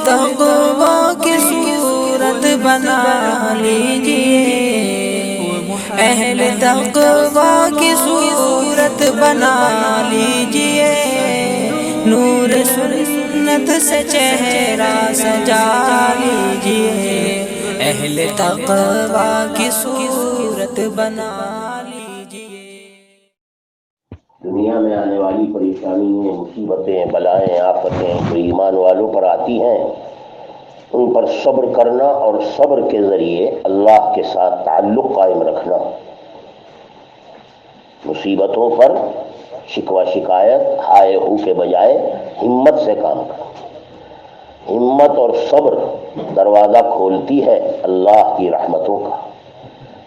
تقوی کی صورت بنا لیجئے، اہل تقوی کی صورت بنا لیجئے، نور سنت سے چہرہ سجا لیجئے، اہل تقوی کی صورت بنا لیجئے۔ دنیا میں آنے والی پریشانیاں، مصیبتیں، بلائیں، آفتیں جو ایمان والوں پر آتی ہیں، ان پر صبر کرنا اور صبر کے ذریعے اللہ کے ساتھ تعلق قائم رکھنا، مصیبتوں پر شکوہ شکایت ہائے ہو کے بجائے ہمت سے کام کرنا۔ ہمت اور صبر دروازہ کھولتی ہے اللہ کی رحمتوں کا،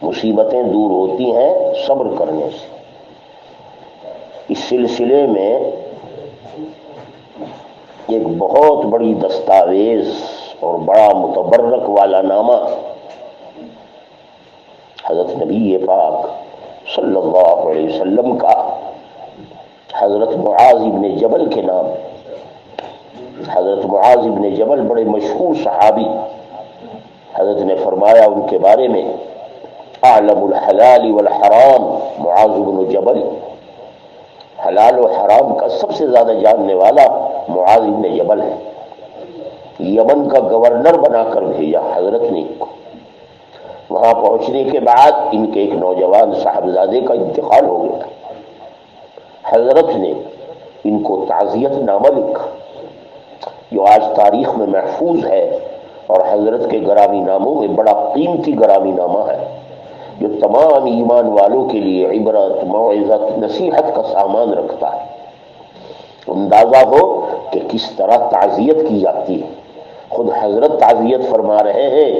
مصیبتیں دور ہوتی ہیں صبر کرنے سے۔ اس سلسلے میں ایک بہت بڑی دستاویز اور بڑا متبرک والا نامہ حضرت نبی پاک صلی اللہ علیہ وسلم کا حضرت معاذ بن جبل کے نام۔ حضرت معاذ بن جبل بڑے مشہور صحابی، حضرت نے فرمایا ان کے بارے میں، اعلم الحلال والحرام معاذ بن جبل، حلال و حرام کا سب سے زیادہ جاننے والا معاذ بن جبل ہے۔ یمن کا گورنر بنا کر بھیجا حضرت نے ان کو۔ وہاں پہنچنے کے بعد ان کے ایک نوجوان صاحبزادے کا انتقال ہو گیا۔ حضرت نے ان کو تعزیت نامہ لکھا جو آج تاریخ میں محفوظ ہے، اور حضرت کے گرامی ناموں میں بڑا قیمتی گرامی نامہ ہے جو تمام ایمان والوں کے لیے عبرت، موعظت، نصیحت کا سامان رکھتا ہے۔ اندازہ ہو کہ کس طرح تعزیت کی جاتی ہے۔ خود حضرت تعزیت فرما رہے ہیں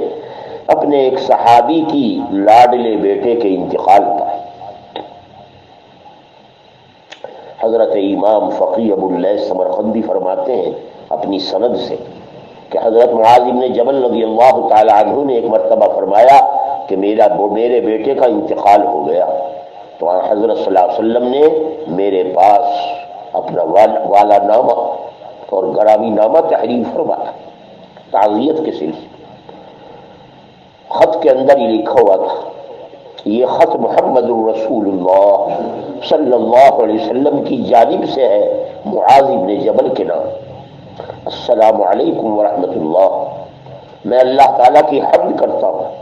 اپنے ایک صحابی کی لاڈلے بیٹے کے انتقال پر۔ حضرت امام فقی ابو اللیث سمرقندی فرماتے ہیں اپنی سند سے کہ حضرت معاذ بن جبل رضی اللہ تعالی عنہ نے ایک مرتبہ فرمایا کہ میرے بیٹے کا انتقال ہو گیا، تو حضرت صلی اللہ علیہ وسلم نے میرے پاس اپنا والا نامہ اور گرامی نامہ تحریر فرمایا تعزیت کے سلسلے۔ خط کے اندر ہی لکھا ہوا تھا، یہ خط محمد رسول اللہ صلی اللہ علیہ وسلم کی جانب سے ہے معاذ بن جبل کے نام۔ السلام علیکم ورحمۃ اللہ، میں اللہ تعالیٰ کی حمد کرتا ہوں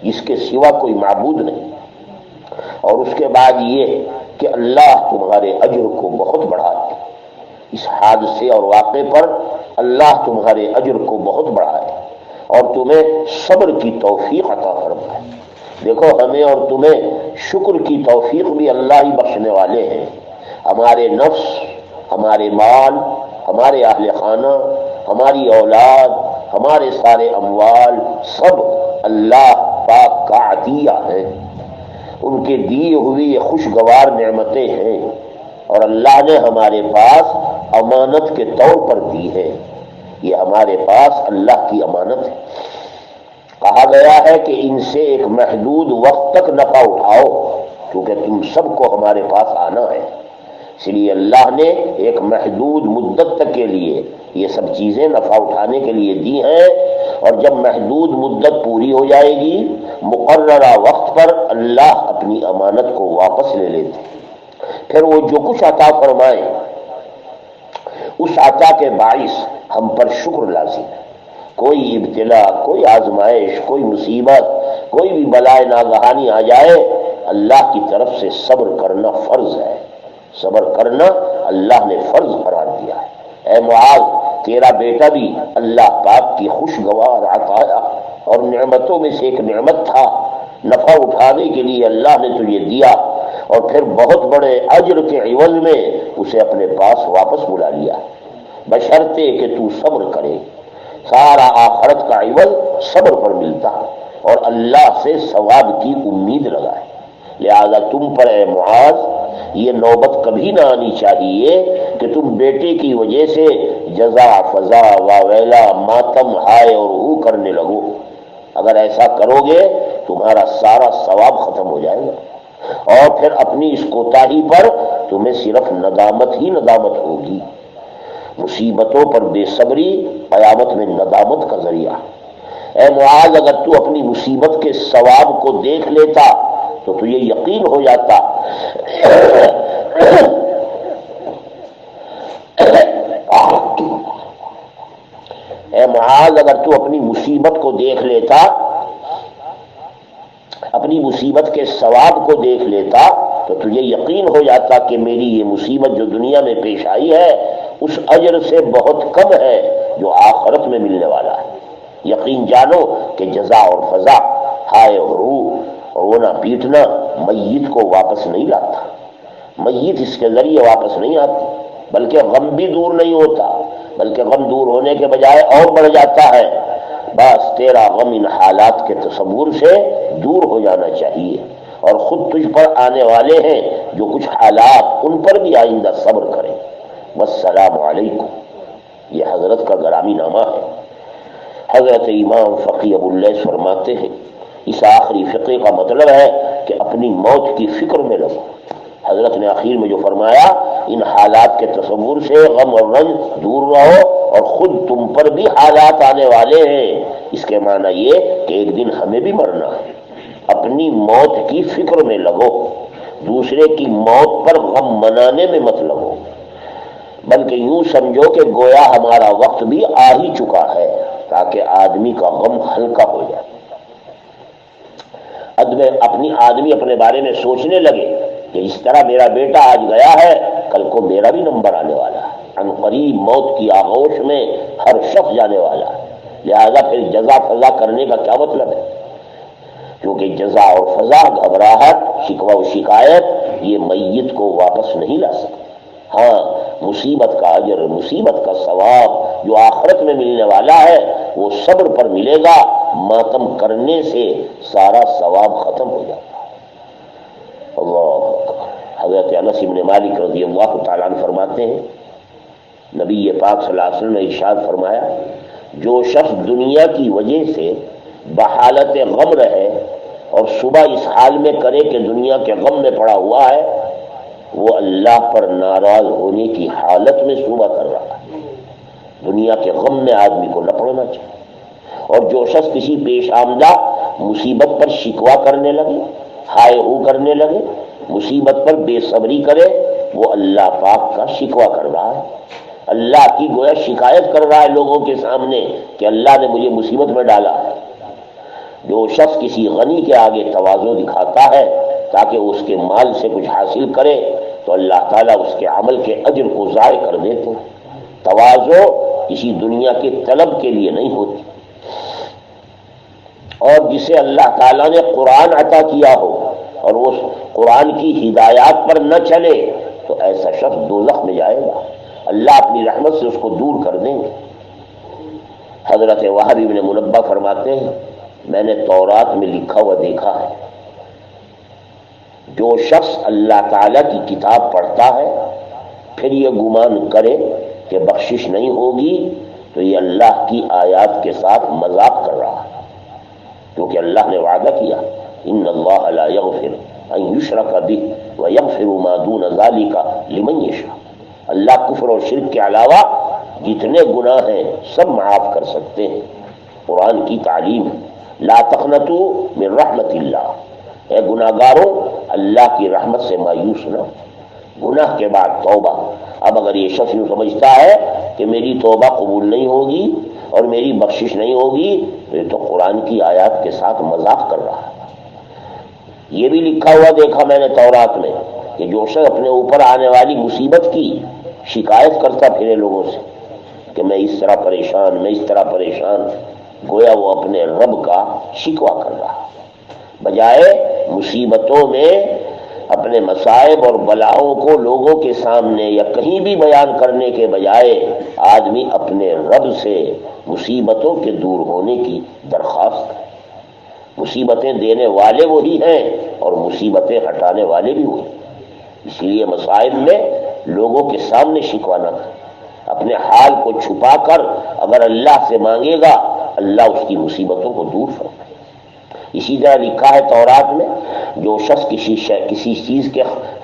جس کے سوا کوئی معبود نہیں، اور اس کے بعد یہ کہ اللہ تمہارے اجر کو بہت بڑھائے۔ اس حادثے اور واقعے پر اللہ تمہارے اجر کو بہت بڑھائے اور تمہیں صبر کی توفیق عطا فرمائے۔ دیکھو ہمیں اور تمہیں شکر کی توفیق بھی اللہ ہی بخشنے والے ہیں۔ ہمارے نفس، ہمارے مال، ہمارے اہل خانہ، ہماری اولاد، ہمارے سارے اموال سب اللہ پاک کا عطیہ ہے، ان کے دیے ہوئے یہ خوشگوار نعمتیں ہیں، اور اللہ نے ہمارے پاس امانت کے طور پر دی ہے۔ یہ ہمارے پاس اللہ کی امانت ہے۔ کہا گیا ہے کہ ان سے ایک محدود وقت تک نفع اٹھاؤ کیونکہ تم سب کو ہمارے پاس آنا ہے، اس لیے اللہ نے ایک محدود مدت تک کے لیے یہ سب چیزیں نفع اٹھانے کے لیے دی ہیں، اور جب محدود مدت پوری ہو جائے گی مقررہ وقت پر اللہ اپنی امانت کو واپس لے لیتے، پھر وہ جو کچھ عطا فرمائے اس عطا کے باعث ہم پر شکر لازم ہے۔ کوئی ابتلا، کوئی آزمائش، کوئی مصیبت، کوئی بھی بلائے ناگہانی آ جائے، اللہ کی طرف سے صبر کرنا فرض ہے۔ صبر کرنا اللہ نے فرض قرار دیا ہے۔ اے معاذ، تیرا بیٹا بھی اللہ پاک کی خوشگوار عطا اور نعمتوں میں سے ایک نعمت تھا، نفع اٹھانے کے لیے اللہ نے تجھے دیا، اور پھر بہت بڑے اجر کے عوض میں اسے اپنے پاس واپس بلا لیا، بشرطے کہ تو صبر کرے۔ سارا آخرت کا عوض صبر پر ملتا اور اللہ سے ثواب کی امید لگائے۔ لہذا تم پر اے معاذ یہ نوبت کبھی نہ آنی چاہیے کہ تم بیٹے کی وجہ سے جزا فضا واویلا ماتم ہائے اور ہو کرنے لگو۔ اگر ایسا کرو گے تمہارا سارا ثواب ختم ہو جائے گا، اور پھر اپنی اس کوتاہی پر تمہیں صرف ندامت ہی ندامت ہوگی۔ مصیبتوں پر بے صبری قیامت میں ندامت کا ذریعہ ہے۔ اے معاذ، اگر تو اپنی مصیبت کے ثواب کو دیکھ لیتا تو تجھے یقین ہو جاتا اے معاذ، اگر تو اپنی مصیبت کو دیکھ لیتا، اپنی مصیبت کے ثواب کو دیکھ لیتا تو تجھے یقین ہو جاتا کہ میری یہ مصیبت جو دنیا میں پیش آئی ہے اس اجر سے بہت کم ہے جو آخرت میں ملنے والا ہے۔ یقین جانو کہ جزا اور فضا، ہائے اور رونا پیٹنا میت کو واپس نہیں لاتا، میت اس کے ذریعے واپس نہیں آتی، بلکہ غم بھی دور نہیں ہوتا، بلکہ غم دور ہونے کے بجائے اور بڑھ جاتا ہے۔ بس تیرا غم ان حالات کے تصور سے دور ہو جانا چاہیے، اور خود تجھ پر آنے والے ہیں جو کچھ حالات، ان پر بھی آئندہ صبر کریں۔ والسلام علیکم، یہ حضرت کا گرامی نامہ ہے۔ حضرت امام فقی ابو اللیث فرماتے ہیں اس آخری فقہ کا مطلب ہے کہ اپنی موت کی فکر میں لگو۔ حضرت نے آخر میں جو فرمایا ان حالات کے تصور سے غم اور رنج دور رہو، اور خود تم پر بھی حالات آنے والے ہیں، اس کے معنی یہ کہ ایک دن ہمیں بھی مرنا ہے۔ اپنی موت کی فکر میں لگو، دوسرے کی موت پر غم منانے میں مت لگو، بلکہ یوں سمجھو کہ گویا ہمارا وقت بھی آ ہی چکا ہے، تاکہ آدمی کا غم ہلکا ہو جائے۔ آدمی اپنے بارے میں سوچنے لگے کہ اس طرح میرا بیٹا آج گیا ہے، کل کو میرا بھی نمبر آنے والا ہے، عنقریب موت کی آغوش میں ہر شخص جانے والا ہے، لہذا پھر جزا فضا کرنے کا کیا مطلب ہے؟ کیونکہ جزا اور فضا، گھبراہٹ، شکوہ و شکایت یہ میت کو واپس نہیں لا سکتے۔ ہاں، مصیبت کا اجر، مصیبت کا ثواب جو آخرت میں ملنے والا ہے وہ صبر پر ملے گا، ماتم کرنے سے سارا ثواب ختم ہو جاتا ہے۔ اللہ اکبر۔ حضرت انس بن مالک رضی اللہ تعالیٰ عنہ فرماتے ہیں نبی پاک صلی اللہ علیہ وسلم نے ارشاد فرمایا جو شخص دنیا کی وجہ سے بحالت غم رہے اور صبح اس حال میں کرے کہ دنیا کے غم میں پڑا ہوا ہے، وہ اللہ پر ناراض ہونے کی حالت میں صبح کر رہا ہے۔ دنیا کے غم میں آدمی کو نہ پڑنا چاہیے۔ اور جو شخص کسی پیش آمدہ مصیبت پر شکوہ کرنے لگے، ہائے ہو کرنے لگے، مصیبت پر بے صبری کرے، وہ اللہ پاک کا شکوہ کر رہا ہے، اللہ کی گویا شکایت کر رہا ہے لوگوں کے سامنے کہ اللہ نے مجھے مصیبت میں ڈالا ہے۔ جو شخص کسی غنی کے آگے تواضع دکھاتا ہے تاکہ اس کے مال سے کچھ حاصل کرے تو اللہ تعالیٰ اس کے عمل کے اجر کو ضائع کر دیتے ہیں۔ تواضع کسی دنیا کے طلب کے لیے نہیں ہوتی، اور جسے اللہ تعالیٰ نے قرآن عطا کیا ہو اور وہ قرآن کی ہدایات پر نہ چلے تو ایسا شخص دوزخ میں جائے گا، اللہ اپنی رحمت سے اس کو دور کر دیں گے۔ حضرت وہب بن منبہ فرماتے ہیں میں نے تورات میں لکھا ہوا دیکھا ہے جو شخص اللہ تعالیٰ کی کتاب پڑھتا ہے پھر یہ گمان کرے کہ بخشش نہیں ہوگی تو یہ اللہ کی آیات کے ساتھ مذاق کر رہا ہے، کیونکہ اللہ نے وعدہ کیا ان اللہ لا یغفر ان یشرک بہ ویغفر ما دون ذلک لمن یشاء۔ اللہ کفر اور شرک کے علاوہ جتنے گناہ ہیں سب معاف کر سکتے ہیں۔ قرآن کی تعلیم لا تقنطوا من رحمت اللہ، اے گناہگاروں اللہ کی رحمت سے مایوس نہ، گناہ کے بعد توبہ۔ اب اگر یہ شخص یوں سمجھتا ہے کہ میری توبہ قبول نہیں ہوگی اور میری بخشش نہیں ہوگی تو یہ تو قرآن کی آیات کے ساتھ مذاق کر رہا ہے۔ یہ بھی لکھا ہوا دیکھا میں نے تورات میں کہ جو شخص اپنے اوپر آنے والی مصیبت کی شکایت کرتا پھرے لوگوں سے کہ میں اس طرح پریشان، میں اس طرح پریشان، گویا وہ اپنے رب کا شکوہ کر رہا، بجائے مصیبتوں میں اپنے مصائب اور بلاؤں کو لوگوں کے سامنے یا کہیں بھی بیان کرنے کے بجائے آدمی اپنے رب سے مصیبتوں کے دور ہونے کی درخواست کرے۔ مصیبتیں دینے والے وہی ہیں اور مصیبتیں ہٹانے والے بھی وہی، اس لیے مصائب میں لوگوں کے سامنے شکوہ نہ کرے، اپنے حال کو چھپا کر اگر اللہ سے مانگے گا اللہ اس کی مصیبتوں کو دور فرمائے۔ اسی طرح لکھا ہے تورات میں جو شخص کسی چیز کے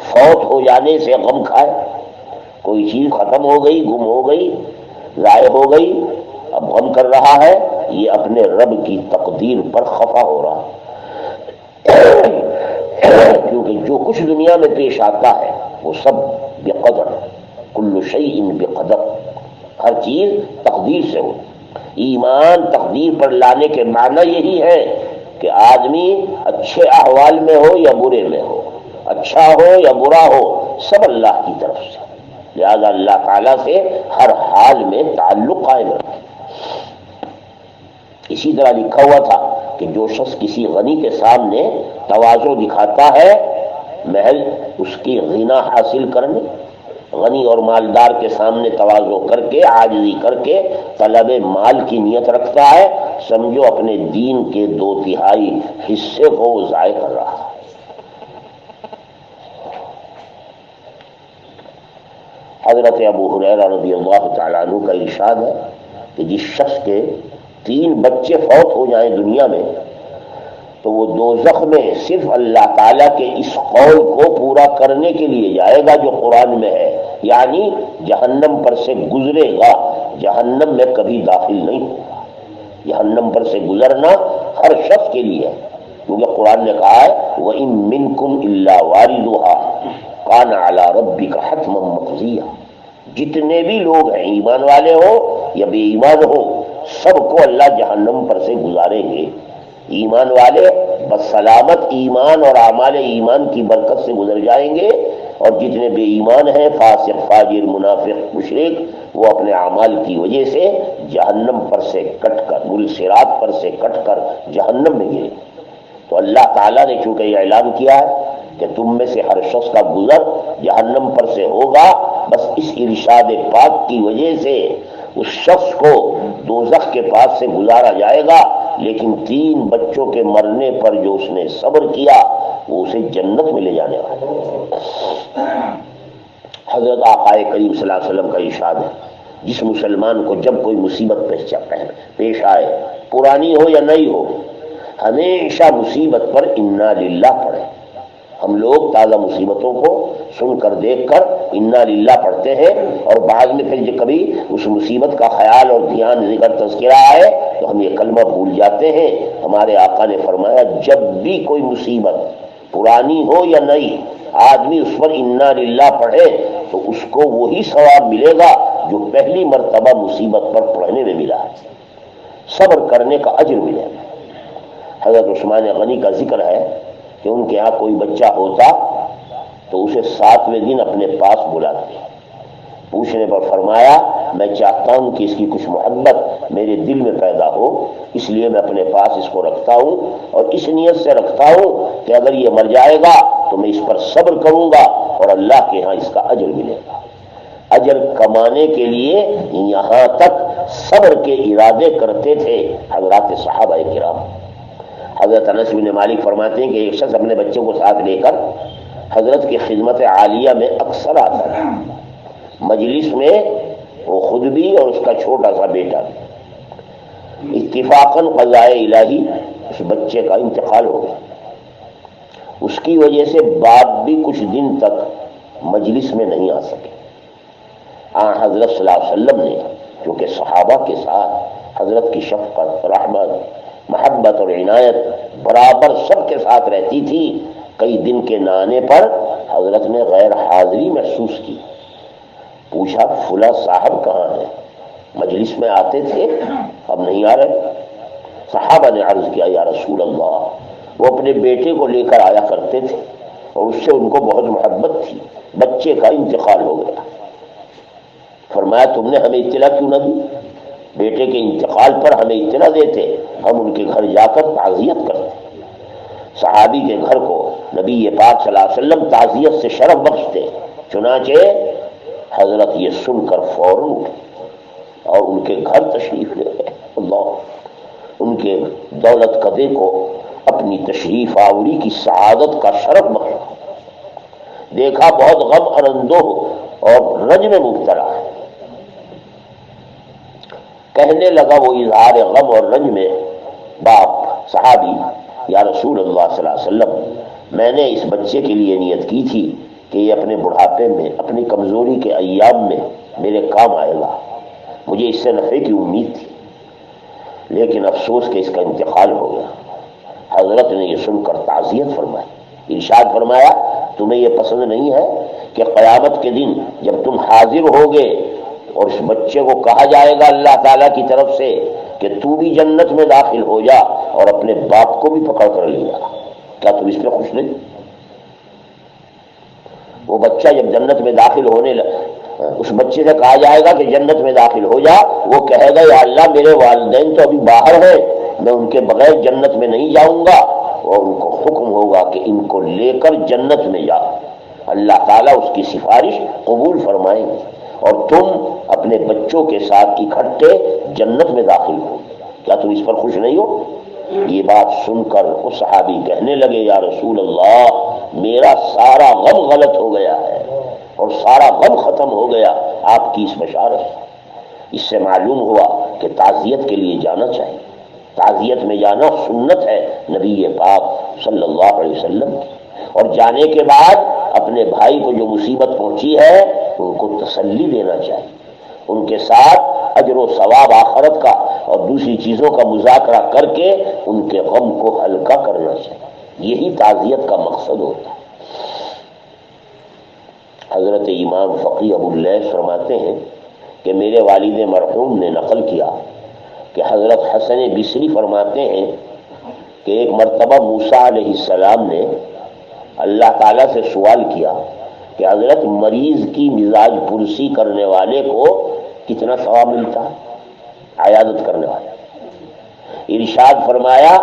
فوت ہو جانے سے غم کھائے، کوئی چیز ختم ہو گئی، گم ہو گئی، ضائع ہو گئی، اب غم کر رہا ہے، یہ اپنے رب کی تقدیر پر خفا ہو رہا، کیونکہ جو کچھ دنیا میں پیش آتا ہے وہ سب بقدر، کل شیء بقدر، ہر چیز تقدیر سے ہو۔ ایمان تقدیر پر لانے کے معنی یہی ہے کہ آدمی اچھے احوال میں ہو یا برے میں ہو، اچھا ہو یا برا ہو، سب اللہ کی طرف سے، لہذا اللہ تعالیٰ سے ہر حال میں تعلق قائم رکھے۔ اسی طرح لکھا ہوا تھا کہ جو شخص کسی غنی کے سامنے تواضع دکھاتا ہے، محض اس کی غنا حاصل کرنے، غنی اور مالدار کے سامنے تواضع کر کے، عاجزی کر کے طلب مال کی نیت رکھتا ہے، سمجھو اپنے دین کے 2/3 حصے کو وہ ضائع کر رہا ہے۔ حضرت ابو ہریرہ رضی اللہ تعالیٰ عنہ کا ارشاد ہے کہ جس شخص کے 3 بچے فوت ہو جائیں دنیا میں تو وہ دوزخ میں صرف اللہ تعالیٰ کے اس قول کو پورا کرنے کے لیے جائے گا جو قرآن میں ہے، یعنی جہنم پر سے گزرے گا، جہنم میں کبھی داخل نہیں ہوگا۔ جہنم پر سے گزرنا ہر شخص کے لیے ہے، کیونکہ قرآن نے کہا ہے وَإِن مِّنكُمْ إِلَّا وَارِدُهَا كَانَ عَلَى رَبِّكَ حَتْمًا مَّقْضِيًّا، جتنے بھی لوگ ہیں، ایمان والے ہو یا بے ایمان ہو، سب کو اللہ جہنم پر سے گزاریں گے۔ ایمان والے بس سلامت ایمان اور اعمال ایمان کی برکت سے گزر جائیں گے، اور جتنے بے ایمان ہیں، فاسق، فاجر، منافق، مشرک، وہ اپنے اعمال کی وجہ سے جہنم پر سے کٹ کر، گل صراط پر سے کٹ کر جہنم میں گرے۔ تو اللہ تعالیٰ نے چونکہ یہ اعلان کیا ہے کہ تم میں سے ہر شخص کا گزر جہنم پر سے ہوگا، بس اس ارشاد پاک کی وجہ سے اس شخص کو دوزخ کے پاس سے گزارا جائے گا، لیکن 3 بچوں کے مرنے پر جو اس نے صبر کیا وہ اسے جنت میں لے جانے والا۔ حضرت آقا کریم صلی اللہ علیہ وسلم کا ارشاد ہے جس مسلمان کو جب کوئی مصیبت پیش آئے، پرانی ہو یا نئی ہو، ہمیشہ مصیبت پر انا للہ پڑھے۔ ہم لوگ تازہ مصیبتوں کو سن کر دیکھ کر انا للہ پڑھتے ہیں، اور بعد میں پھر کبھی اس مصیبت کا خیال اور دھیان ذکر تذکرہ آئے تو ہم یہ کلمہ بھول جاتے ہیں۔ ہمارے آقا نے فرمایا جب بھی کوئی مصیبت پرانی ہو یا نئی، آدمی اس پر انا للہ پڑھے تو اس کو وہی ثواب ملے گا جو پہلی مرتبہ مصیبت پر پڑھنے میں ملا ہے، صبر کرنے کا اجر ملے گا۔ حضرت عثمان غنی کا ذکر ہے کہ ان کے یہاں کوئی بچہ ہوتا تو اسے 7ویں دن اپنے پاس بلاتے، پوچھنے پر فرمایا میں چاہتا ہوں کہ اس کی کچھ محبت میرے دل میں پیدا ہو، اس لیے میں اپنے پاس اس کو رکھتا ہوں، اور اس نیت سے رکھتا ہوں کہ اگر یہ مر جائے گا تو میں اس پر صبر کروں گا اور اللہ کے ہاں اس کا اجر ملے گا۔ اجر کمانے کے لیے یہاں تک صبر کے ارادے کرتے تھے حضرات صحابہ کرام۔ حضرت انس بن مالک فرماتے ہیں کہ ایک شخص اپنے بچوں کو ساتھ لے کر حضرت کی خدمت عالیہ میں اکثر آتا ہے، مجلس میں وہ خود بھی اور اس کا چھوٹا سا بیٹا بھی۔ اتفاقاً قضائے الہی اس بچے کا انتقال ہو گیا، اس کی وجہ سے باپ بھی کچھ دن تک مجلس میں نہیں آ سکے۔ حضرت صلی اللہ علیہ وسلم نے کیونکہ صحابہ کے ساتھ حضرت کی شفقت، رحمت، محبت اور عنایت برابر سب کے ساتھ رہتی تھی، کئی دن کے نہ آنے پر حضرت نے غیر حاضری محسوس کی، پوچھا فلاں صاحب کہاں ہیں؟ مجلس میں آتے تھے اب نہیں آ رہے۔ صحابہ نے عرض کیا یا رسول اللہ، وہ اپنے بیٹے کو لے کر آیا کرتے تھے اور اس سے ان کو بہت محبت تھی، بچے کا انتقال ہو گیا۔ فرمایا تم نے ہمیں اطلاع کیوں نہ دی؟ بیٹے کے انتقال پر ہمیں اطلاع دیتے، ہم ان کے گھر جا کر تعزیت کرتے۔ صحابی کے گھر کو نبی پاک صلی اللہ علیہ وسلم تعزیت سے شرف بخشتے، چنانچہ حضرت یہ سن کر فوراً اٹھے اور ان کے گھر تشریف لے گئے۔ اللہ ان کے دولت قدے کو اپنی تشریف آوری کی سعادت کا شرف بخشا، دیکھا بہت غم اور اندوہ اور رنج میں مبتلا ہے، کہنے لگا وہ اظہار غم اور رنج میں، باپ صحابی یا رسول اللہ صلی اللہ علیہ وسلم، میں نے اس بچے کے لیے نیت کی تھی کہ یہ اپنے بڑھاپے میں، اپنی کمزوری کے ایام میں میرے کام آئے گا، مجھے اس سے نفع کی امید تھی، لیکن افسوس کہ اس کا انتقال ہو گیا۔ حضرت نے یہ سن کر تعزیت فرمائی، ارشاد فرمایا تمہیں یہ پسند نہیں ہے کہ قیامت کے دن جب تم حاضر ہوگے اور اس بچے کو کہا جائے گا اللہ تعالیٰ کی طرف سے کہ تو بھی جنت میں داخل ہو جا اور اپنے باپ کو بھی پکڑ کر لے جا، کیا تم اس پہ خوش نہیں؟ وہ بچہ جب جنت میں داخل ہونے اس بچے سے کہا جائے گا کہ جنت میں داخل ہو جا، وہ کہے گا یا اللہ میرے والدین تو ابھی باہر ہیں، میں ان کے بغیر جنت میں نہیں جاؤں گا، اور ان کو حکم ہوگا کہ ان کو لے کر جنت میں جا۔ اللہ تعالیٰ اس کی سفارش قبول فرمائیں گے اور تم اپنے بچوں کے ساتھ اکٹھے جنت میں داخل ہو۔ کیا تم اس پر خوش نہیں ہو؟ یہ بات سن کر وہ صحابی کہنے لگے یا رسول اللہ میرا سارا غم غلط ہو گیا ہے اور سارا غم ختم ہو گیا آپ کی اس بشارت سے۔ اس سے معلوم ہوا کہ تعزیت کے لیے جانا چاہیے، تعزیت میں جانا سنت ہے نبی پاک صلی اللہ علیہ وسلم کی، اور جانے کے بعد اپنے بھائی کو جو مصیبت پہنچی ہے ان کو تسلی دینا چاہیے، ان کے ساتھ اجر و ثواب آخرت کا اور دوسری چیزوں کا مذاکرہ کر کے ان کے غم کو ہلکا کرنا چاہیے، یہی تعزیت کا مقصد ہوتا ہے۔ حضرت امام فقی ابو اللیث فرماتے ہیں کہ میرے والد مرحوم نے نقل کیا کہ حضرت حسن بصری فرماتے ہیں کہ ایک مرتبہ موسیٰ علیہ السلام نے اللہ تعالیٰ سے سوال کیا کہ حضرت مریض کی مزاج پرسی کرنے والے کو کتنا ثواب ملتا ہے، عیادت کرنے والے؟ ارشاد فرمایا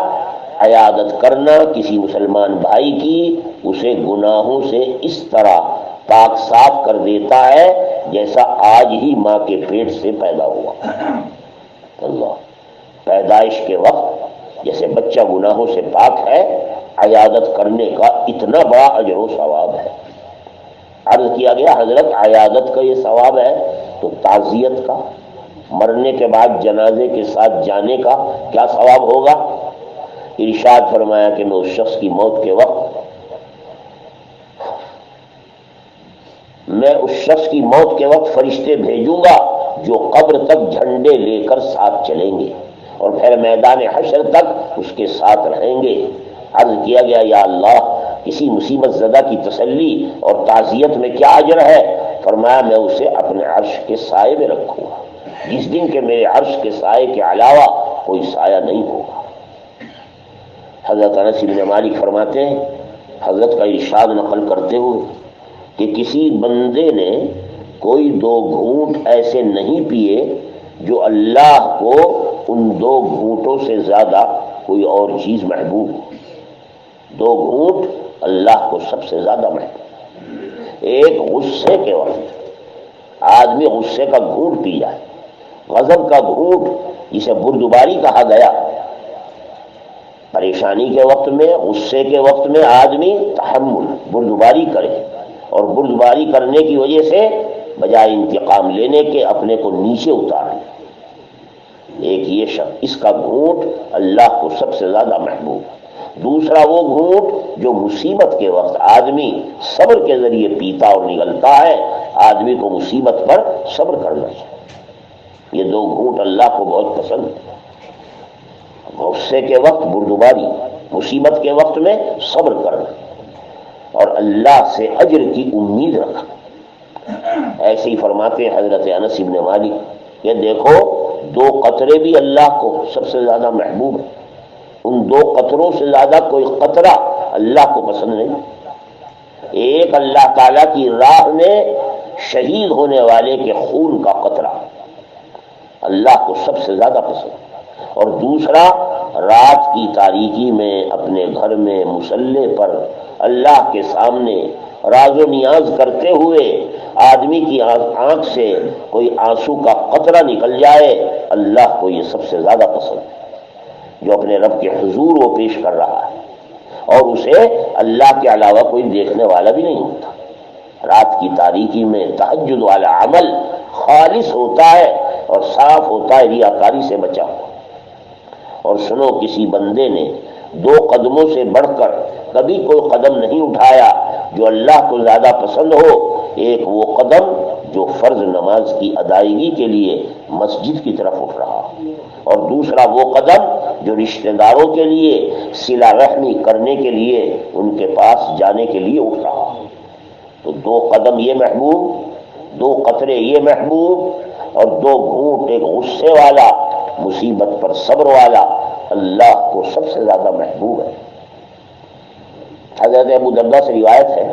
عیادت کرنا کسی مسلمان بھائی کی اسے گناہوں سے اس طرح پاک صاف کر دیتا ہے جیسا آج ہی ماں کے پیٹ سے پیدا ہوا۔ اللہ، پیدائش کے وقت جیسے بچہ گناہوں سے پاک ہے، عیادت کرنے کا اتنا بڑا اجر و ثواب ہے۔ عرض کیا گیا حضرت عیادت کا یہ ثواب ہے تو تعزیت کا، مرنے کے بعد جنازے کے ساتھ جانے کا کیا ثواب ہوگا؟ ارشاد فرمایا کہ میں اس شخص کی موت کے وقت فرشتے بھیجوں گا جو قبر تک جھنڈے لے کر ساتھ چلیں گے اور پھر میدان حشر تک اس کے ساتھ رہیں گے۔ عرض کیا گیا یا اللہ کسی مصیبت زدہ کی تسلی اور تعزیت میں کیا اجر ہے؟ فرمایا میں اسے اپنے عرش کے سائے میں رکھوں گا، جس دن کے میرے عرش کے سائے کے علاوہ کوئی سایہ نہیں ہوگا۔ حضرت انس بن مالک فرماتے ہیں حضرت کا ارشاد نقل کرتے ہوئے کہ کسی بندے نے کوئی 2 گھونٹ ایسے نہیں پیے جو اللہ کو ان 2 گھونٹوں سے زیادہ کوئی اور چیز محبوب ہو۔ 2 گھونٹ اللہ کو سب سے زیادہ محبوب۔ ایک غصے کے وقت آدمی غصے کا گھونٹ پی جائے، غضب کا گھونٹ جسے بردباری کہا گیا، پریشانی کے وقت میں، غصے کے وقت میں آدمی تحمل بردباری کرے اور بردباری کرنے کی وجہ سے بجائے انتقام لینے کے اپنے کو نیچے اتارے، ایک یہ شخص، اس کا گھونٹ اللہ کو سب سے زیادہ محبوب ہے۔ دوسرا وہ گھونٹ جو مصیبت کے وقت آدمی صبر کے ذریعے پیتا اور نگلتا ہے، آدمی کو مصیبت پر صبر کرنا چاہیے۔ یہ 2 گھونٹ اللہ کو بہت پسند ہے۔ غصے کے وقت بردباری، مصیبت کے وقت میں صبر کرنا اور اللہ سے اجر کی امید رکھنا۔ ایسے ہی فرماتے ہیں حضرت انس بن مالک کہ دیکھو 2 قطرے بھی اللہ کو سب سے زیادہ محبوب ہے، ان 2 قطروں سے زیادہ کوئی قطرہ اللہ کو پسند نہیں۔ ایک اللہ تعالیٰ کی راہ میں شہید ہونے والے کے خون کا قطرہ اللہ کو سب سے زیادہ پسند، اور دوسرا رات کی تاریکی میں اپنے گھر میں مصلے پر اللہ کے سامنے راز و نیاز کرتے ہوئے آدمی کی آنکھ سے کوئی آنسو کا قطرہ نکل جائے، اللہ کو یہ سب سے زیادہ پسند ہے، جو اپنے رب کے حضور وہ پیش کر رہا ہے اور اسے اللہ کے علاوہ کوئی دیکھنے والا بھی نہیں ہوتا۔ رات کی تاریکی میں تہجد والا عمل خالص ہوتا ہے اور صاف ہوتا ہے، ریاکاری سے بچا ہوا۔ اور سنو کسی بندے نے دو قدموں سے بڑھ کر کبھی کوئی قدم نہیں اٹھایا جو اللہ کو زیادہ پسند ہو. ایک وہ قدم جو فرض نماز کی ادائیگی کے لیے مسجد کی طرف اٹھ رہا، اور دوسرا وہ قدم جو رشتہ داروں کے لیے صلہ رحمی کرنے کے لیے ان کے پاس جانے کے لیے اٹھ رہا. تو دو قدم یہ محبوب، دو قطرے یہ محبوب، اور دو گھونٹ ایک غصے والا، مصیبت پر صبر والا اللہ کو سب سے زیادہ محبوب ہے. حضرت ابو درداء سے روایت ہے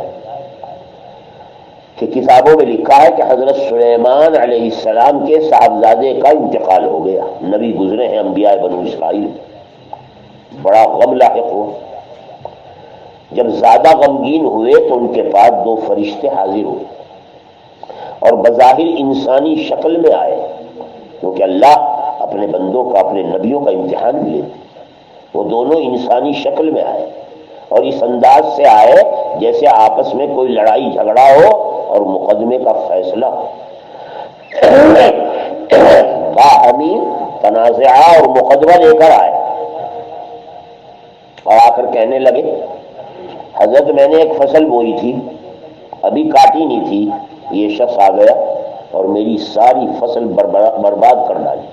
کہ کتابوں میں لکھا ہے کہ حضرت سلیمان علیہ السلام کے صاحبزادے کا انتقال ہو گیا. نبی گزرے ہیں انبیاء بنو اسرائیل، بڑا غم لاحق ہوا. جب زیادہ غمگین ہوئے تو ان کے پاس دو فرشتے حاضر ہوئے اور بظاہر انسانی شکل میں آئے، کیونکہ اللہ اپنے بندوں کا، اپنے نبیوں کا امتحان بھی لیتے. وہ دونوں انسانی شکل میں آئے اور اس انداز سے آئے جیسے آپس میں کوئی لڑائی جھگڑا ہو اور مقدمے کا فیصلہ ہو. باہمی تنازعہ اور مقدمہ لے کر آئے اور آ کر کہنے لگے حضرت میں نے ایک فصل بوئی تھی، ابھی کاٹی نہیں تھی، یہ شخص آ گیا اور میری ساری فصل برباد کر ڈالی.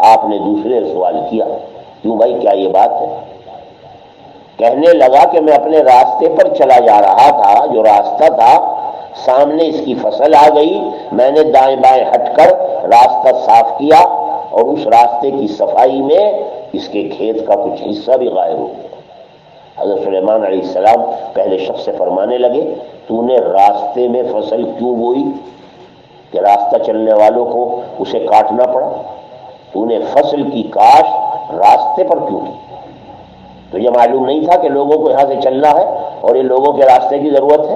آپ نے دوسرے سوال کیا کیوں بھائی، کیا یہ بات ہے؟ کہنے لگا کہ میں اپنے راستے پر چلا جا رہا تھا، جو راستہ تھا سامنے اس کی فصل آ گئی، میں نے دائیں بائیں ہٹ کر راستہ صاف کیا اور اس راستے کی صفائی میں اس کے کھیت کا کچھ حصہ بھی غائب ہو گیا. حضرت سلیمان علیہ السلام پہلے شخص سے فرمانے لگے تو نے راستے میں فصل کیوں بوئی کہ راستہ چلنے والوں کو اسے کاٹنا پڑا؟ تو نے فصل کی کاشت راستے پر کیوں کی؟ تجھے معلوم نہیں تھا کہ لوگوں کو یہاں سے چلنا ہے اور یہ لوگوں کے راستے کی ضرورت ہے؟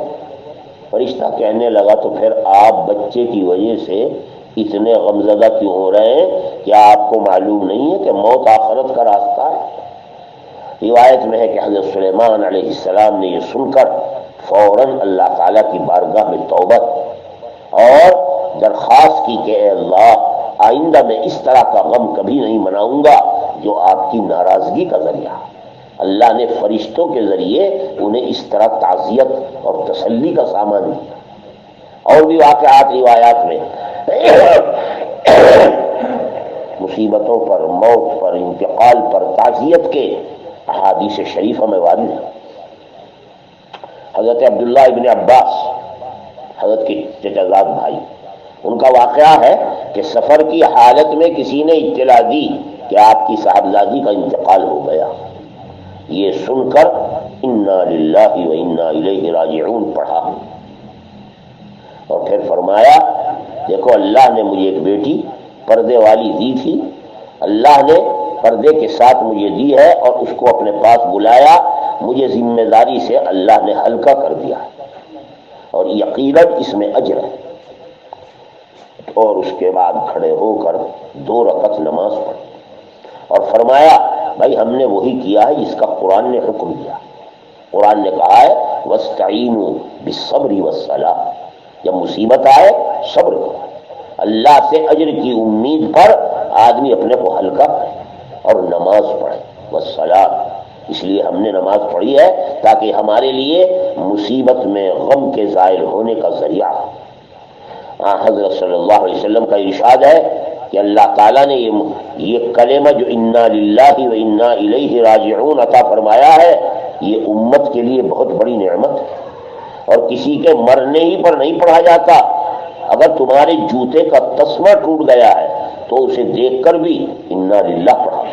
فرشتہ کہنے لگا تو پھر آپ بچے کی وجہ سے اتنے غمزدہ کیوں ہو رہے ہیں؟ کیا آپ کو معلوم نہیں ہے کہ موت آخرت کا راستہ ہے؟ روایت میں ہے کہ حضرت سلیمان علیہ السلام نے یہ سن کر فوراً اللہ تعالیٰ کی بارگاہ میں توبہ اور درخواست کی کہ اے اللہ آئندہ میں اس طرح کا غم کبھی نہیں مناؤں گا جو آپ کی ناراضگی کا ذریعہ. اللہ نے فرشتوں کے ذریعے انہیں اس طرح تعزیت اور تسلی کا سامان دیا. اور بھی واقعات روایات میں مصیبتوں پر، موت پر، انتقال پر تعزیت کے احادیث شریفہ میں وارد ہے. حضرت عبداللہ ابن عباس، حضرت کے چچا زاد بھائی، ان کا واقعہ ہے کہ سفر کی حالت میں کسی نے اطلاع دی کہ آپ کی صاحبزادی کا انتقال ہو گیا. یہ سن کر انا للہ و انا الیہ راجعون پڑھا اور پھر فرمایا دیکھو اللہ نے مجھے ایک بیٹی پردے والی دی تھی، اللہ نے پردے کے ساتھ مجھے دی ہے اور اس کو اپنے پاس بلایا، مجھے ذمہ داری سے اللہ نے ہلکا کر دیا اور یقیناً اس میں اجر ہے. اور اس کے بعد کھڑے ہو کر 2 رکعت نماز پڑھی اور فرمایا بھائی ہم نے وہی کیا ہے جس کا قرآن نے حکم دیا. قرآن نے کہا ہے وَاسْتَعِینُوا بِالصَّبْرِ وَالصَّلَاةِ، جب مصیبت آئے صبر کرو، اللہ سے اجر کی امید پر آدمی اپنے کو ہلکا کرے اور نماز پڑھے. وَالصَّلَاةِ، اس لیے ہم نے نماز پڑھی ہے تاکہ ہمارے لیے مصیبت میں غم کے زائل ہونے کا ذریعہ ہو. حضرت صلی اللہ علیہ وسلم کا ارشاد ہے کہ اللہ تعالیٰ نے یہ کلمہ جو انا للہ و انا الیہ راجعون عطا فرمایا ہے یہ امت کے لیے بہت بڑی نعمت ہے اور کسی کے مرنے ہی پر نہیں پڑھا جاتا. اگر تمہارے جوتے کا تسمہ ٹوٹ گیا ہے تو اسے دیکھ کر بھی انا للہ پڑھا،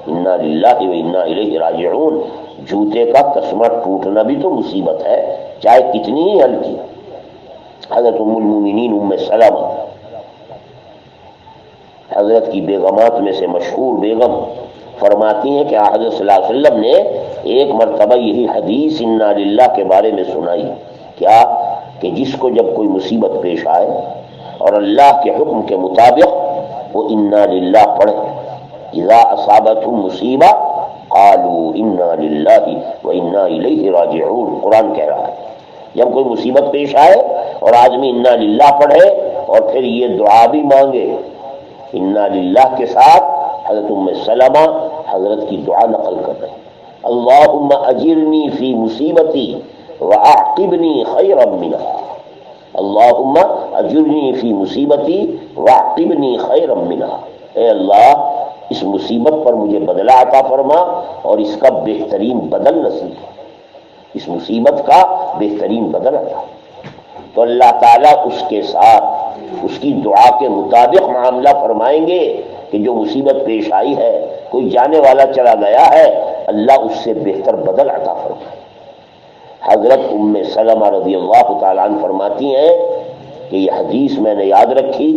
انا للہ و انا الیہ راجعون. جوتے کا تسمہ ٹوٹنا بھی تو مصیبت ہے چاہے کتنی ہی ہلکی. حضرت ام المومنین ام سلمہ حضرت کی بیگمات میں سے مشہور بیگم فرماتی ہیں کہ حضرت صلی اللہ علیہ وسلم نے ایک مرتبہ یہی حدیث انا للہ کے بارے میں سنائی، کیا کہ جس کو جب کوئی مصیبت پیش آئے اور اللہ کے حکم کے مطابق وہ انا للہ پڑھے، اذا اصابتهم مصیبہ قالوا انا للہ و انا الیہ راجعون. قرآن کہہ رہا ہے جب کوئی مصیبت پیش آئے اور آدمی انا للہ پڑھے اور پھر یہ دعا بھی مانگے انا للہ کے ساتھ. حضرت ام سلمہ حضرت کی دعا نقل کر رہے ہیں، اللہم اجرنی فی مصیبتی وعاقبنی خیرا منہا، اللہم اجرنی فی مصیبتی وعاقبنی خیرا منہا، اے اللہ اس مصیبت پر مجھے بدلہ عطا فرما اور اس کا بہترین بدل نصیب، اس مصیبت کا بہترین بدل عطا۔ تو اللہ تعالیٰ اس کے ساتھ اس کی دعا کے مطابق معاملہ فرمائیں گے کہ جو مصیبت پیش آئی ہے، کوئی جانے والا چلا گیا ہے، اللہ اس سے بہتر بدل عطا فرمائے۔ حضرت ام سلمہ رضی اللہ تعالیٰ عنہ فرماتی ہیں کہ یہ حدیث میں نے یاد رکھی،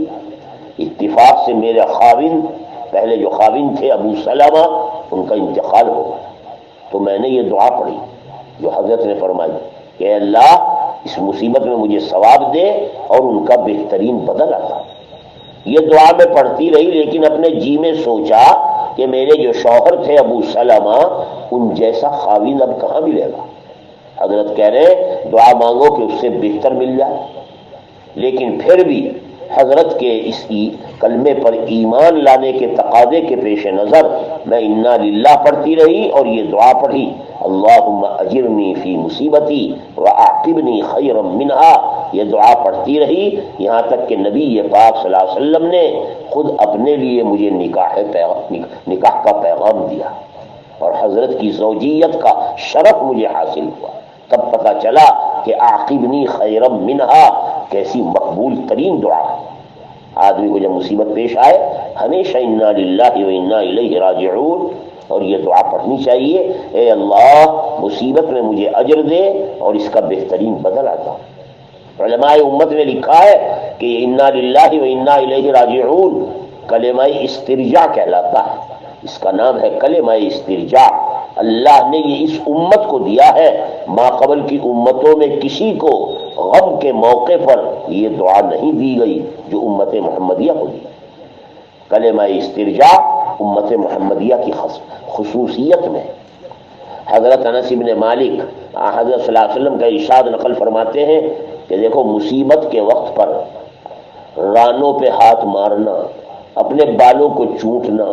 اتفاق سے میرے خاوند، پہلے جو خاوند تھے ابو سلمہ، ان کا انتقال ہو گیا، تو میں نے یہ دعا پڑھی جو حضرت نے فرمائی کہ اللہ اس مصیبت میں مجھے ثواب دے اور ان کا بہترین بدل عطا۔ یہ دعا میں پڑھتی رہی، لیکن اپنے جی میں سوچا کہ میرے جو شوہر تھے ابو سلمہ، ان جیسا خاوند اب کہاں ملے گا۔ حضرت کہہ رہے دعا مانگو کہ اس سے بہتر مل جائے، لیکن پھر بھی حضرت کے اس کلمے پر ایمان لانے کے تقاضے کے پیش نظر میں انا للہ پڑھتی رہی اور یہ دعا پڑھی، اللہم اجرنی فی مصیبتی وعاقبنی خیرا منہا، یہ دعا پڑھتی رہی یہاں تک کہ نبی پاک صلی اللہ علیہ وسلم نے خود اپنے لیے مجھے نکاح کا پیغام دیا اور حضرت کی زوجیت کا شرف مجھے حاصل ہوا۔ تب پتہ چلا کہ عاقبنی خیرا منہا کیسی مقبول ترین دعا ہے۔ آدمی کو جب مصیبت پیش آئے ہمیشہ انا للہ و انا الیہ راجعون، اور یہ دعا پڑھنی چاہیے، اے اللہ مصیبت میں مجھے اجر دے اور اس کا بہترین بدل عطا۔ علماء امت نے لکھا ہے کہ انا للہ و انا الیہ راجعون کلمہ استرجاع کہلاتا ہے، اس کا نام ہے کلمہ استرجاع۔ اللہ نے یہ اس امت کو دیا ہے، ما قبل کی امتوں میں کسی کو غم کے موقع پر یہ دعا نہیں دی گئی جو امت محمدیہ کو دی۔ کلمہ استرجاع امت محمدیہ کی خصوصیت میں۔ حضرت انس بن مالک حضرت صلی اللہ علیہ وسلم کا ارشاد نقل فرماتے ہیں کہ دیکھو مصیبت کے وقت پر رانوں پہ ہاتھ مارنا، اپنے بالوں کو چونٹنا،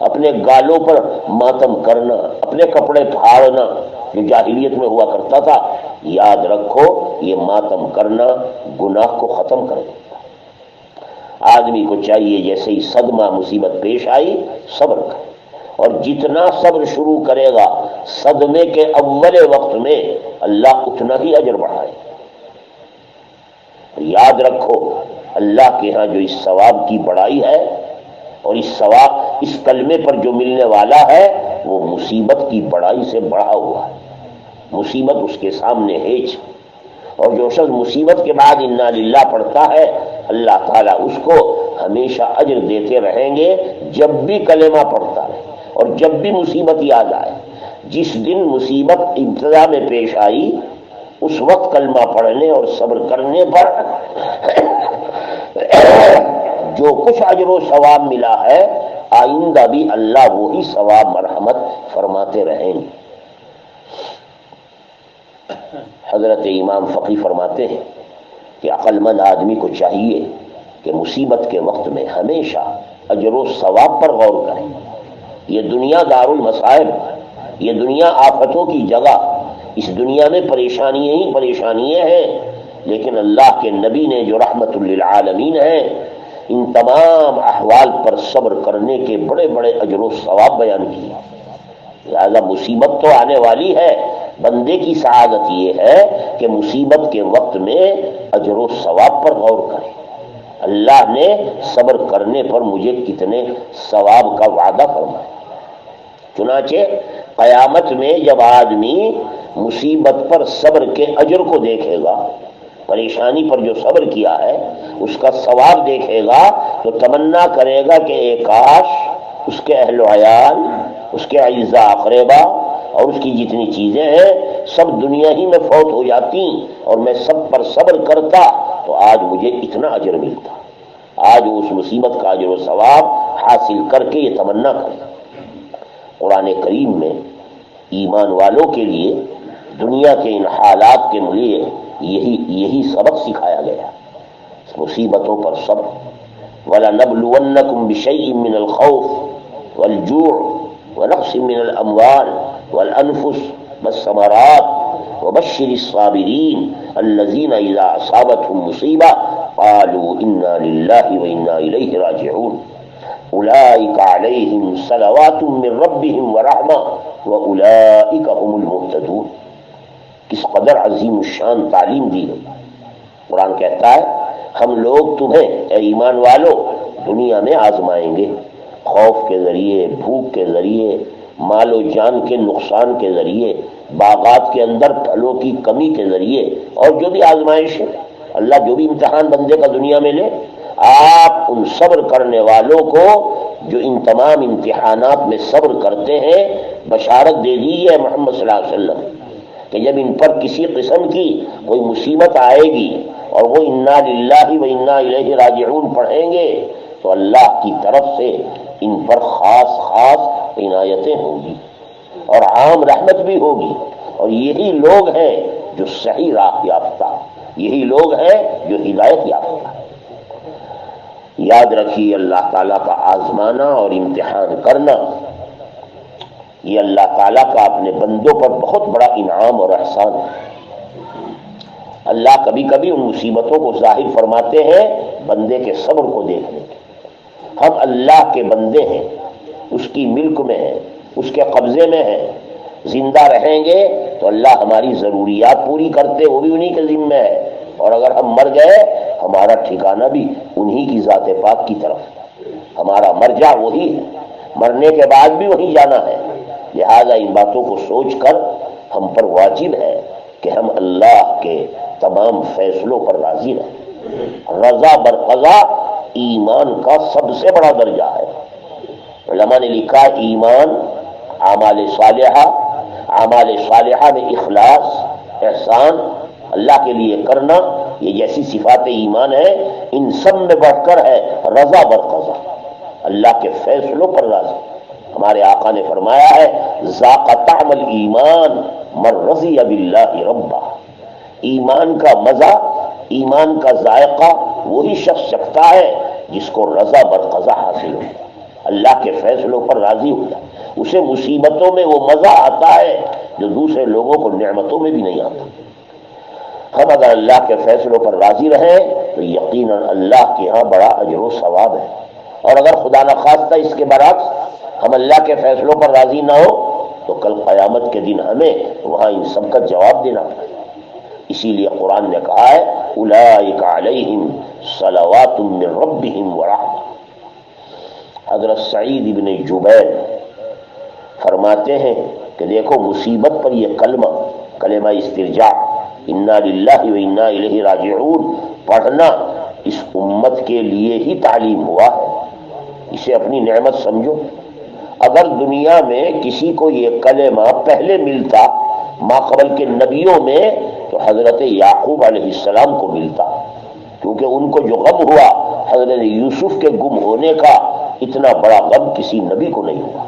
اپنے گالوں پر ماتم کرنا، اپنے کپڑے پھاڑنا جو جاہلیت میں ہوا کرتا تھا، یاد رکھو یہ ماتم کرنا گناہ کو ختم کر دیتا۔ آدمی کو چاہیے جیسے ہی صدمہ مصیبت پیش آئی صبر کرے، اور جتنا صبر شروع کرے گا صدمے کے اول وقت میں اللہ اتنا ہی اجر بڑھائے۔ یاد رکھو اللہ کے ہاں جو اس ثواب کی بڑائی ہے اور اس ثواب اس کلمے پر جو ملنے والا ہے وہ مصیبت کی بڑائی سے بڑھا ہوا ہے، مصیبت اس کے سامنے ہیچ۔ اور جو شخص مصیبت کے بعد انا للہ پڑھتا ہے اللہ تعالیٰ اس کو ہمیشہ اجر دیتے رہیں گے، جب بھی کلمہ پڑھتا ہے اور جب بھی مصیبت یاد آئے۔ جس دن مصیبت ابتدا میں پیش آئی اس وقت کلمہ پڑھنے اور صبر کرنے پر جو کچھ اجر و ثواب ملا ہے آئندہ بھی اللہ وہی ثواب مرحمت فرماتے رہیں گے۔ حضرت امام فقی فرماتے ہیں کہ عقل مند آدمی کو چاہیے کہ مصیبت کے وقت میں ہمیشہ اجر و ثواب پر غور کرے۔ یہ دنیا دار المصائب، یہ دنیا آفتوں کی جگہ، اس دنیا میں پریشانیاں ہی پریشانیاں ہیں، لیکن اللہ کے نبی نے جو رحمت للعالمین ہیں ان تمام احوال پر صبر کرنے کے بڑے بڑے اجر و ثواب بیان کیے۔ لہذا مصیبت تو آنے والی ہے، بندے کی سعادت یہ ہے کہ مصیبت کے وقت میں اجر و ثواب پر غور کرے، اللہ نے صبر کرنے پر مجھے کتنے ثواب کا وعدہ فرمایا۔ چنانچہ قیامت میں جب آدمی مصیبت پر صبر کے اجر کو دیکھے گا، پریشانی پر جو صبر کیا ہے اس کا ثواب دیکھے گا تو تمنا کرے گا کہ اے کاش اس کے اہل و عیال، اس کے اعزاء اقربا اور اس کی جتنی چیزیں ہیں سب دنیا ہی میں فوت ہو جاتی اور میں سب پر صبر کرتا تو آج مجھے اتنا اجر ملتا۔ آج اس مصیبت کا اجر و ثواب حاصل کر کے یہ تمنا کرے۔ قرآن کریم میں ایمان والوں کے لیے دنیا کے ان حالات کے لیے یہی سبق سکھایا گیا، مصیبتوں پر صبر۔ وَلَنَبْلُوَنَّكُمْ بِشَيْءٍ مِّنَ الْخَوْفِ وَالْجُوعِ ونقص من الاموال والانفس والثمرات وبشر الصابرين الذين اذا اصابتهم مصيبة قالوا انا لله وانا اليه راجعون اولئك عليهم صلوات من ربهم ورحمة واولئك هم المهتدون. کس قدر عظیم الشان تعلیم دی گئی. قرآن کہتا ہے ہم لوگ تمہیں اے ایمان والو دنیا میں آزمائیں گے، خوف کے ذریعے، بھوک کے ذریعے، مال و جان کے نقصان کے ذریعے، باغات کے اندر پھلوں کی کمی کے ذریعے، اور جو بھی آزمائش ہے اللہ جو بھی امتحان بندے کا دنیا میں لے، آپ ان صبر کرنے والوں کو جو ان تمام امتحانات میں صبر کرتے ہیں بشارت دے دیجیے محمد صلی اللہ علیہ وسلم کہ جب ان پر کسی قسم کی کوئی مصیبت آئے گی اور وہ انا للہ و انا الیہ راجعون پڑھیں گے تو اللہ کی طرف سے ان پر خاص خاص عنایتیں ہوں گی اور عام رحمت بھی ہوگی. اور یہی لوگ ہیں جو صحیح راہ یافتہ، یہی لوگ ہیں جو ہدایت یافتہ. یاد رکھیے اللہ تعالیٰ کا آزمانا اور امتحان کرنا یہ اللہ تعالیٰ کا اپنے بندوں پر بہت بڑا انعام اور احسان ہے. اللہ کبھی کبھی ان مصیبتوں کو ظاہر فرماتے ہیں بندے کے صبر کو دیکھنے کے. ہم اللہ کے بندے ہیں، اس کی ملک میں ہیں، اس کے قبضے میں ہیں، زندہ رہیں گے تو اللہ ہماری ضروریات پوری کرتے، وہ بھی انہی کے ذمہ ہے، اور اگر ہم مر گئے ہمارا ٹھکانہ بھی انہی کی ذات پاک کی طرف ہے، ہمارا مرجع وہی ہے، مرنے کے بعد بھی وہیں جانا ہے. لہذا ان باتوں کو سوچ کر ہم پر واجب ہے کہ ہم اللہ کے تمام فیصلوں پر راضی رہیں. رضا برقضا ایمان کا سب سے بڑا درجہ ہے. علماء نے لکھا ایمان اعمال صالحہ میں اخلاص، احسان، اللہ کے لیے کرنا، یہ جیسی صفات ایمان ہے ان سب میں بڑھ کر ہے رضا برقضا، اللہ کے فیصلوں پر راضی. ہمارے آقا نے فرمایا ہے ذاق طعم الایمان من رضی باللہ ربا. ایمان کا مزہ، ایمان کا ذائقہ وہی شخص چکھتا ہے جس کو رضا برقضا حاصل ہو، اللہ کے فیصلوں پر راضی ہوتا ہے. اسے مصیبتوں میں وہ مزہ آتا ہے جو دوسرے لوگوں کو نعمتوں میں بھی نہیں آتا. ہم اگر اللہ کے فیصلوں پر راضی رہیں تو یقیناً اللہ کے ہاں بڑا اجر و ثواب ہے. اور اگر خدا نخواستہ اس کے برعکس ہم اللہ کے فیصلوں پر راضی نہ ہو تو کل قیامت کے دن ہمیں وہاں ان سب کا جواب دینا پڑے. اسی لیے قرآن نے کہا ہے اولئک علیہم صلوات من ربہم ورحمہ. حضرت سعید ابن جبیر فرماتے ہیں کہ دیکھو مصیبت پر یہ کلمہ استرجاع انا للہ و انا الیہ راجعون پڑھنا اس امت کے لیے ہی تعلیم ہوا ہے. اسے اپنی نعمت سمجھو. اگر دنیا میں کسی کو یہ کلمہ پہلے ملتا ماقبل کے نبیوں میں تو حضرت یعقوب علیہ السلام کو ملتا، کیونکہ ان کو جو غم ہوا حضرت یوسف کے گم ہونے کا اتنا بڑا غم کسی نبی کو نہیں ہوا.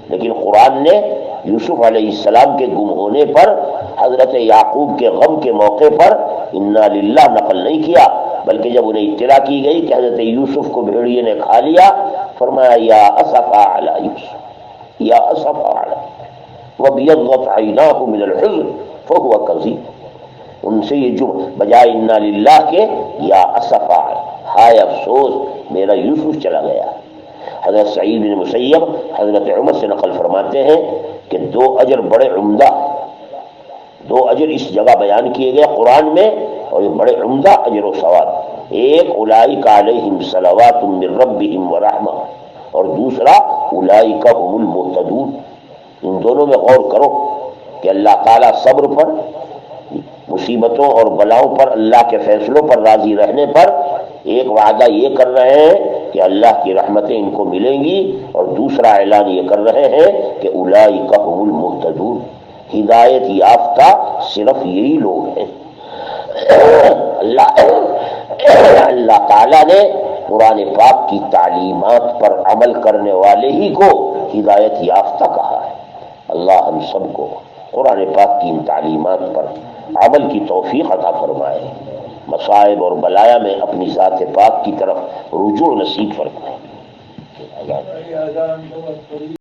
لیکن قرآن نے یوسف علیہ السلام کے گم ہونے پر حضرت یعقوب کے غم کے موقع پر انا للہ نقل نہیں کیا، بلکہ جب انہیں اطلاع کی گئی کہ حضرت یوسف کو بھیڑیے نے کھا لیا فرمایا یا اسفا علی یوسف، یا اسفا علی وابیضت عیناہ من الحزن فہو کظیم. ان سے یہ جو بجائے انا للہ کے یا اسفا ہائے افسوس میرا یوسف چلا گیا. حضرت سعید بن مسیب حضرت عمر سے نقل فرماتے ہیں کہ دو اجر بڑے عمدہ، دو اجر اس جگہ بیان کیے گئے قرآن میں اور یہ بڑے عمدہ اجر و ثواب. ایک اولئک علیہم صلوات من ربہم ورحمہ اور دوسرا اولئک هم المہتدون. ان دونوں میں غور کرو کہ اللہ تعالیٰ صبر پر، مصیبتوں اور بلاؤں پر، اللہ کے فیصلوں پر راضی رہنے پر ایک وعدہ یہ کر رہے ہیں کہ اللہ کی رحمتیں ان کو ملیں گی، اور دوسرا اعلان یہ کر رہے ہیں کہ اولئک هم المہتدون. ہدایت یافتہ صرف یہی لوگ ہیں. اللہ تعالیٰ نے قرآن پاک کی تعلیمات پر عمل کرنے والے ہی کو ہدایت یافتہ کہا ہے. اللہ ہم سب کو قرآن پاک کی ان تعلیمات پر عمل کی توفیق عطا فرمائے، مصائب اور بلایا میں اپنی ذات پاک کی طرف رجوع نصیب فرمائے.